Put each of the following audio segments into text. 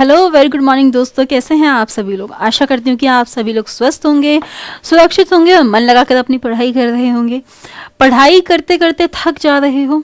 Hello, very good morning दोस्तों। कैसे हैं आप सभी लोग? आशा करती हूँ कि आप सभी लोग स्वस्थ होंगे, सुरक्षित होंगे और मन लगाकर अपनी पढ़ाई कर रहे होंगे। पढ़ाई करते करते थक जा रहे हो,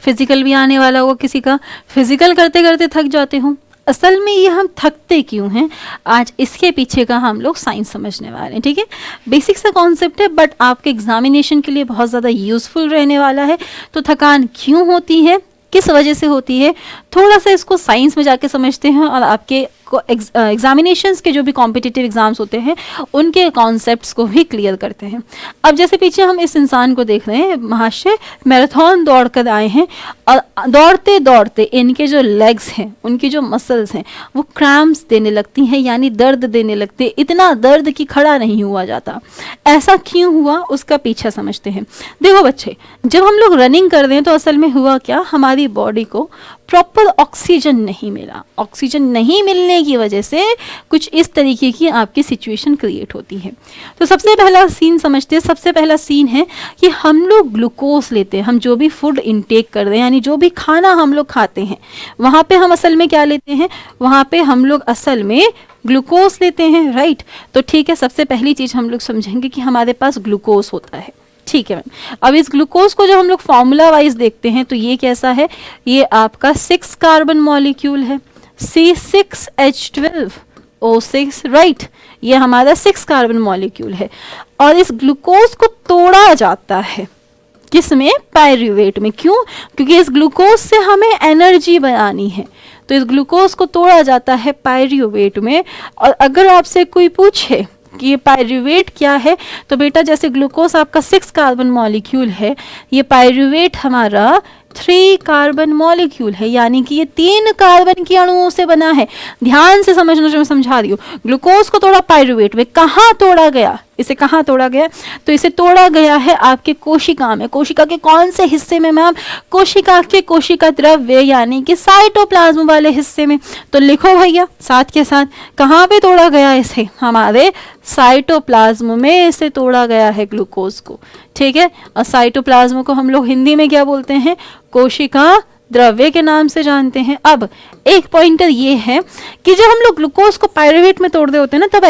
फिजिकल भी आने वाला होगा किसी का, फिजिकल करते करते थक जाते हो। असल में ये हम थकते क्यों हैं, आज इसके पीछे का हम लोग साइंस समझने वाले हैं। ठीक है, बेसिक सा कॉन्सेप्ट है बट आपके एग्जामिनेशन के लिए बहुत ज़्यादा यूज़फुल रहने वाला है। तो थकान क्यों होती है, किस वजह से होती है, थोड़ा सा इसको साइंस में जाके समझते हैं और आपके एग्जामिनेशंस के जो भी कॉम्पिटिटिव एग्जाम्स होते हैं उनके कॉन्सेप्ट्स को भी क्लियर करते हैं। अब जैसे पीछे हम इस इंसान को देख रहे हैं, महाशय मैराथन दौड़ कर आए हैं और दौड़ते दौड़ते इनके जो लेग्स हैं, उनकी जो मसल्स हैं वो क्रैम्प्स देने लगती हैं, यानी दर्द देने लगते, इतना दर्द कि खड़ा नहीं हुआ जाता। ऐसा क्यों हुआ उसका पीछा समझते हैं। देखो बच्चे, जब हम लोग रनिंग कर रहे हैं तो असल में हुआ क्या, हमारी बॉडी को प्रॉपर ऑक्सीजन नहीं मिला। ऑक्सीजन नहीं मिलने की वजह से कुछ इस तरीके की आपकी सिचुएशन क्रिएट होती है। तो सबसे पहला सीन समझते हैं। सबसे पहला सीन है कि हम लोग ग्लूकोज लेते हैं, हम जो भी फूड इनटेक कर रहे हैं, यानी जो भी खाना हम लोग खाते हैं वहाँ पे हम असल में क्या लेते हैं, वहाँ पे हम लोग असल में ग्लूकोज लेते हैं, राइट। तो ठीक है, सबसे पहली चीज़ हम लोग समझेंगे कि हमारे पास ग्लूकोज होता है। ठीक है मैम। अब इस ग्लूकोज को जब हम लोग फॉर्मूला वाइज देखते हैं तो ये कैसा है, ये आपका 6 कार्बन मॉलिक्यूल है, C6H12O6, राइट। ये हमारा 6 कार्बन मॉलिक्यूल है और इस ग्लूकोज को तोड़ा जाता है किसमें, पायरूवेट में। क्यों? क्योंकि इस ग्लूकोज से हमें एनर्जी बनानी है, तो इस ग्लूकोज को तोड़ा जाता है पायरूवेट में। और अगर आपसे कोई पूछे कि ये पायरूवेट क्या है, तो बेटा जैसे ग्लूकोज आपका 6 कार्बन मॉलिक्यूल है, ये पायरूवेट हमारा 3 कार्बन मॉलिक्यूल है, यानी कि ये 3 कार्बन के अणुओं से बना है। ध्यान से समझना जो मैं समझा रही हूँ। ग्लूकोज को तोड़ा पायरूवेट में, कहाँ तोड़ा गया, इसे कहाँ तोड़ा गया, तो इसे तोड़ा गया है आपके कोशिका में। कोशिका के कौन से हिस्से में मैम, कोशिका के कोशिका द्रव्य यानी कि साइटोप्लाज्म वाले हिस्से में। तो लिखो भैया साथ के साथ, कहाँ पे तोड़ा गया इसे, हमारे साइटोप्लाज्म में इसे तोड़ा गया है ग्लूकोज को। ठीक है, और साइटोप्लाज्म को हम लोग हिंदी में क्या बोलते हैं, कोशिका द्रव्य के नाम से जानते हैं। अब एक पॉइंटर ये है कि जब हम लोग ग्लूकोज को पायरूवेट में तोड़ रहे होते हैं ना, तब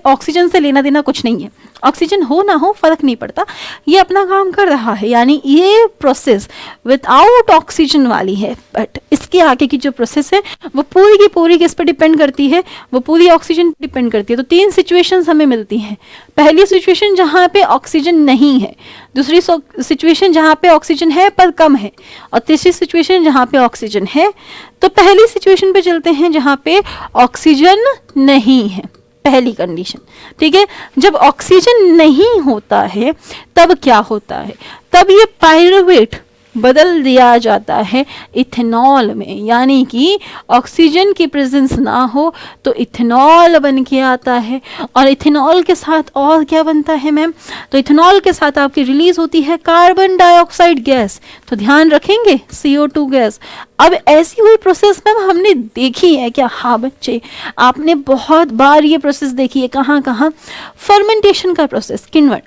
ऑक्सीजन से लेना देना कुछ नहीं है। ऑक्सीजन हो ना हो फर्क नहीं पड़ता, ये अपना काम कर रहा है, यानी ये प्रोसेस विदाउट ऑक्सीजन वाली है। बट इसके आगे की जो प्रोसेस है वो पूरी की पूरी किस पर डिपेंड करती है, वो पूरी ऑक्सीजन पर डिपेंड करती है। तो 3 सिचुएशंस हमें मिलती हैं। पहली सिचुएशन जहाँ पे ऑक्सीजन नहीं है, दूसरी सिचुएशन जहाँ पे ऑक्सीजन है पर कम है, और तीसरी सिचुएशन जहाँ पे ऑक्सीजन है। तो पहली सिचुएशन पे चलते हैं जहाँ पे ऑक्सीजन नहीं है, पहली कंडीशन। ठीक है, जब ऑक्सीजन नहीं होता है तब क्या होता है, तब ये पायरूवेट बदल दिया जाता है इथेनॉल में, यानी कि ऑक्सीजन की प्रेजेंस ना हो तो इथेनॉल बन के आता है। और इथेनॉल के साथ और क्या बनता है मैम, तो इथेनॉल के साथ आपकी रिलीज होती है कार्बन डाइऑक्साइड गैस। तो ध्यान रखेंगे CO2 गैस। अब ऐसी हुई प्रोसेस मैम हमने देखी है क्या? हाँ बच्चे, आपने बहुत बार ये प्रोसेस देखी है। कहाँ कहाँ? फर्मेंटेशन का प्रोसेस, किन्वट।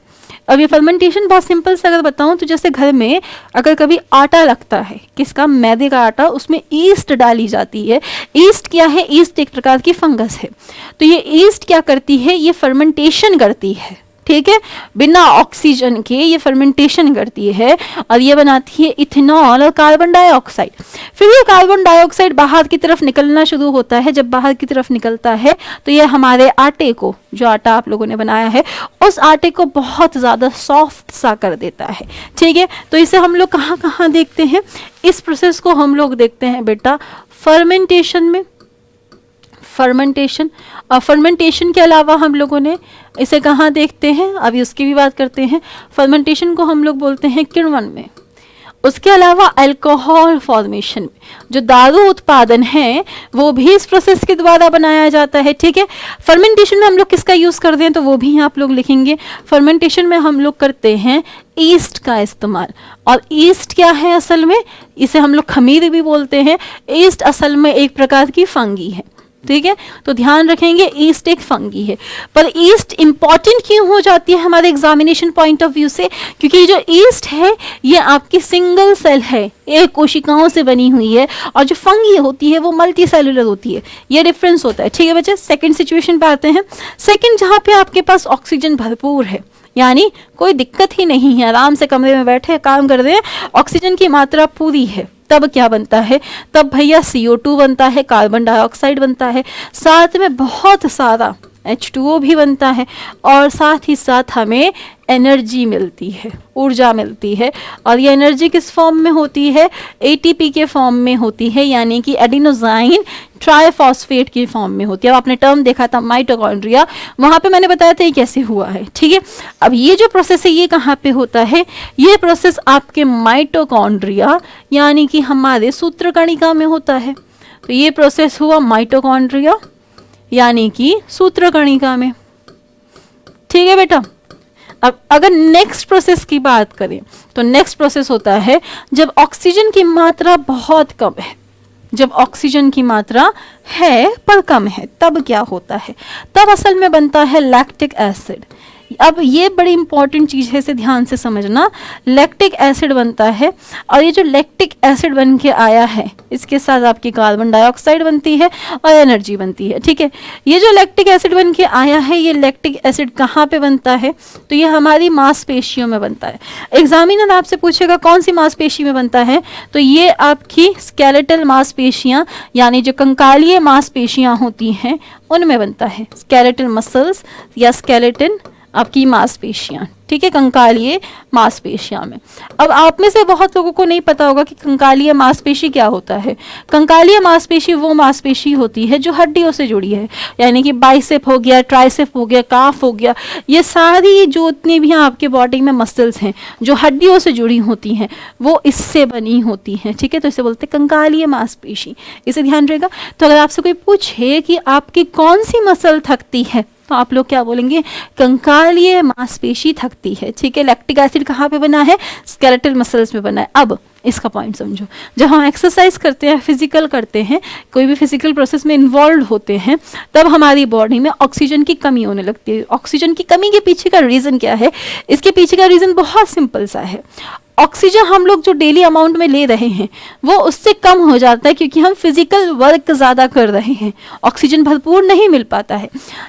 अब ये फर्मेंटेशन बहुत सिंपल से अगर बताऊं तो जैसे घर में अगर कभी आटा लगता है, किसका, मैदे का आटा, उसमें ईस्ट डाली जाती है। ईस्ट क्या है, ईस्ट एक प्रकार की फंगस है। तो ये ईस्ट क्या करती है, ये फर्मेंटेशन करती है। ठीक है, बिना ऑक्सीजन के ये फर्मेंटेशन करती है और ये बनाती है इथेनॉल और कार्बन डाइऑक्साइड। फिर ये कार्बन डाइऑक्साइड बाहर की तरफ निकलना शुरू होता है। जब बाहर की तरफ निकलता है तो ये हमारे आटे को, जो आटा आप लोगों ने बनाया है, उस आटे को बहुत ज़्यादा सॉफ्ट सा कर देता है। ठीक है, तो इसे हम लोग कहाँ कहाँ देखते हैं, इस प्रोसेस को हम लोग देखते हैं बेटा फर्मेंटेशन में। फर्मेंटेशन, और फर्मेंटेशन के अलावा हम लोगों ने इसे कहाँ देखते हैं, अभी उसकी भी बात करते हैं। फर्मेंटेशन को हम लोग बोलते हैं किण्वन में। उसके अलावा अल्कोहल फॉर्मेशन में, जो दारू उत्पादन है वो भी इस प्रोसेस के द्वारा बनाया जाता है। ठीक है, फर्मेंटेशन में हम लोग किसका यूज़ करते हैं तो वो भी आप लोग लिखेंगे। फर्मेंटेशन में हम लोग करते हैं ईस्ट का इस्तेमाल। और ईस्ट क्या है असल में, इसे हम लोग खमीर भी बोलते हैं। ईस्ट असल में एक प्रकार की फंगी है। ठीक है, तो ध्यान रखेंगे ईस्ट एक फंगी है। पर ईस्ट इंपॉर्टेंट क्यों हो जाती है हमारे एग्जामिनेशन पॉइंट ऑफ व्यू से? क्योंकि ये जो ईस्ट है ये आपकी सिंगल सेल है, एक कोशिकाओं से बनी हुई है, और जो फंगी होती है वो मल्टी सेलुलर होती है। ये डिफरेंस होता है। ठीक है बच्चे, सेकंड सिचुएशन पे आते हैं। सेकंड, जहाँ पे आपके पास ऑक्सीजन भरपूर है, यानी कोई दिक्कत ही नहीं है, आराम से कमरे में बैठे काम कर रहे हैं, ऑक्सीजन की मात्रा पूरी है, तब क्या बनता है? तब भैया CO2 बनता है, कार्बन डाइऑक्साइड बनता है, साथ में बहुत सारा H2O भी बनता है, और साथ ही साथ हमें एनर्जी मिलती है, ऊर्जा मिलती है। और ये एनर्जी किस फॉर्म में होती है? ATP के फॉर्म में होती है, यानी कि एडिनोसाइन ट्राइफॉस्फेट की फॉर्म में होती है। अब आपने टर्म देखा था माइटोकॉन्ड्रिया, वहाँ पे मैंने बताया था ये कैसे हुआ है। ठीक है, अब ये जो प्रोसेस है ये कहाँ पे होता है? ये प्रोसेस आपके माइटोकॉन्ड्रिया यानी कि हमारे सूत्रकणिका में होता है। तो ये प्रोसेस हुआ माइटोकॉन्ड्रिया यानी कि सूत्रकणिका में। ठीक है बेटा, अब अगर नेक्स्ट प्रोसेस की बात करें तो नेक्स्ट प्रोसेस होता है जब ऑक्सीजन की मात्रा बहुत कम है। जब ऑक्सीजन की मात्रा है पर कम है, तब क्या होता है? तब असल में बनता है लैक्टिक एसिड। अब ये बड़ी इंपॉर्टेंट चीज़ है, इसे ध्यान से समझना। लैक्टिक एसिड बनता है, और ये जो लैक्टिक एसिड बन के आया है इसके साथ आपकी कार्बन डाइऑक्साइड बनती है और एनर्जी बनती है। ठीक है, ये जो लैक्टिक एसिड बन के आया है, ये लैक्टिक एसिड कहाँ पे बनता है? तो ये हमारी मांसपेशियों में बनता है। एग्जामिनर आपसे पूछेगा कौन सी मांसपेशी में बनता है, तो ये आपकी स्केलेटल मांसपेशियाँ यानी जो कंकालीय मांसपेशियाँ होती हैं उनमें बनता है। स्केलेटल मसल्स या स्केलेटन आपकी मांसपेशियाँ, ठीक है, कंकालीय मांसपेशियाँ में। अब आप में से बहुत लोगों को नहीं पता होगा कि कंकालीय मांसपेशी क्या होता है। कंकालीय मांसपेशी वो मांसपेशी होती है जो हड्डियों से जुड़ी है, यानी कि बाइसेप हो गया, ट्राइसेप हो गया, काफ हो गया, ये सारी जो उतनी भी आपके बॉडी में मसल्स हैं जो हड्डियों से जुड़ी होती हैं वो इससे बनी होती हैं। ठीक है, तो इसे बोलते हैं कंकालीय मांसपेशी, इसे ध्यान रहेगा। तो अगर आपसे कोई पूछे कि आपकी कौन सी मसल थकती है तो आप लोग क्या बोलेंगे? कंकालीय मांसपेशी थकती है। ठीक है, लैक्टिक एसिड कहाँ पे बना है? स्केलेटल मसल्स में बना है। अब इसका पॉइंट समझो, जब हम एक्सरसाइज करते हैं, फिजिकल करते हैं, कोई भी फिजिकल प्रोसेस में इन्वॉल्व होते हैं, तब हमारी बॉडी में ऑक्सीजन की कमी होने लगती है। ऑक्सीजन की कमी के पीछे का रीज़न क्या है? इसके पीछे का रीज़न बहुत सिंपल सा है। ऑक्सीजन हम लोग जो डेली अमाउंट में ले रहे हैं वो उससे कम हो जाता है, क्योंकि हम फिजिकल वर्क ज़्यादा कर रहे हैं, ऑक्सीजन भरपूर नहीं मिल पाता है,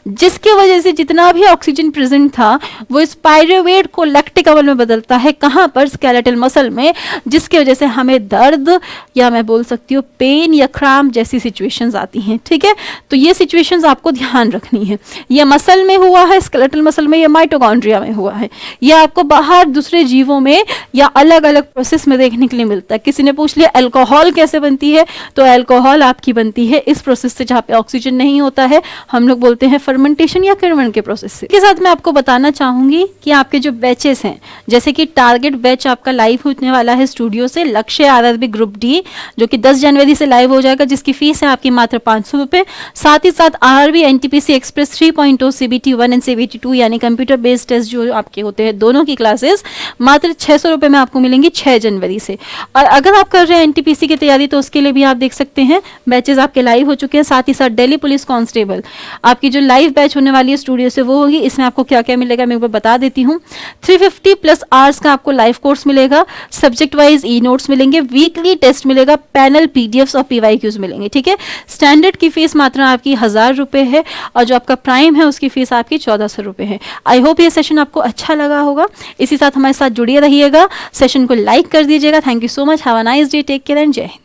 जिसके वजह से जितना भी ऑक्सीजन प्रेजेंट था वो इस पायरुवेट को लैक्टिक अम्ल में बदलता है। कहाँ पर? स्केलेटल मसल में, जिसकी वजह से हमें दर्द या मैं बोल सकती हूँ पेन या क्रैम्प जैसी सिचुएशंस आती हैं। ठीक है, तो ये सिचुएशंस आपको ध्यान रखनी है। ये मसल में हुआ है, स्केलेटल मसल में, या माइटोकॉन्ड्रिया में हुआ है, ये आपको बाहर दूसरे जीवों में या अलग अलग प्रोसेस में देखने के लिए मिलता है। किसी ने पूछ लिया अल्कोहल कैसे बनती है, तो अल्कोहल आपकी बनती है इस प्रोसेस से जहाँ पे ऑक्सीजन नहीं होता है, हम लोग बोलते हैं फर्मेंटेशन या किण्वन के प्रोसेस से। इसके साथ मैं आपको बताना चाहूंगी कि आपके जो बैचेस हैं, जैसे कि टारगेट बैच आपका लाइव होने वाला है स्टूडियो से, लक्ष्य RRB ग्रुप डी, जो कि 10 जनवरी से लाइव हो जाएगा, जिसकी फीस है आपकी मात्र 500 रुपये। साथ ही साथ RRB NTPC express 3.0 CBT 1 and CBT 2 यानी कंप्यूटर बेस्ड टेस्ट जो आपके होते हैं, दोनों की क्लासेस मात्र 600 रुपये में आपको मिलेंगी 6 जनवरी से। और अगर आप कर रहे हैं NTPC की तैयारी तो उसके लिए भी आप देख सकते हैं बैचेस आपके लाइव हो चुके हैं। साथ ही साथ दिल्ली पुलिस कांस्टेबल आपकी जो लाइव बैच होने वाली है स्टूडियो से वो होगी। इसमें आपको क्या क्या मिलेगा मैं एक बार बता देती हूँ। 350 प्लस आवर्स का आपको लाइव कोर्स मिलेगा, सब्जेक्ट वाइज ई नोट्स मिलेंगे, वीकली टेस्ट मिलेगा, पैनल PDFs और PYQs मिलेंगे। ठीक है, स्टैंडर्ड की फीस मात्र आपकी 1000 रुपये है, और जो आपका प्राइम है उसकी फीस आपकी 1400 रुपये है। आई होप ये सेशन आपको अच्छा लगा होगा। इसी साथ हमारे साथ जुड़े रहिएगा, सेशन को लाइक कर दीजिएगा। Thank you so much, have a nice day, take care and जय हिंद।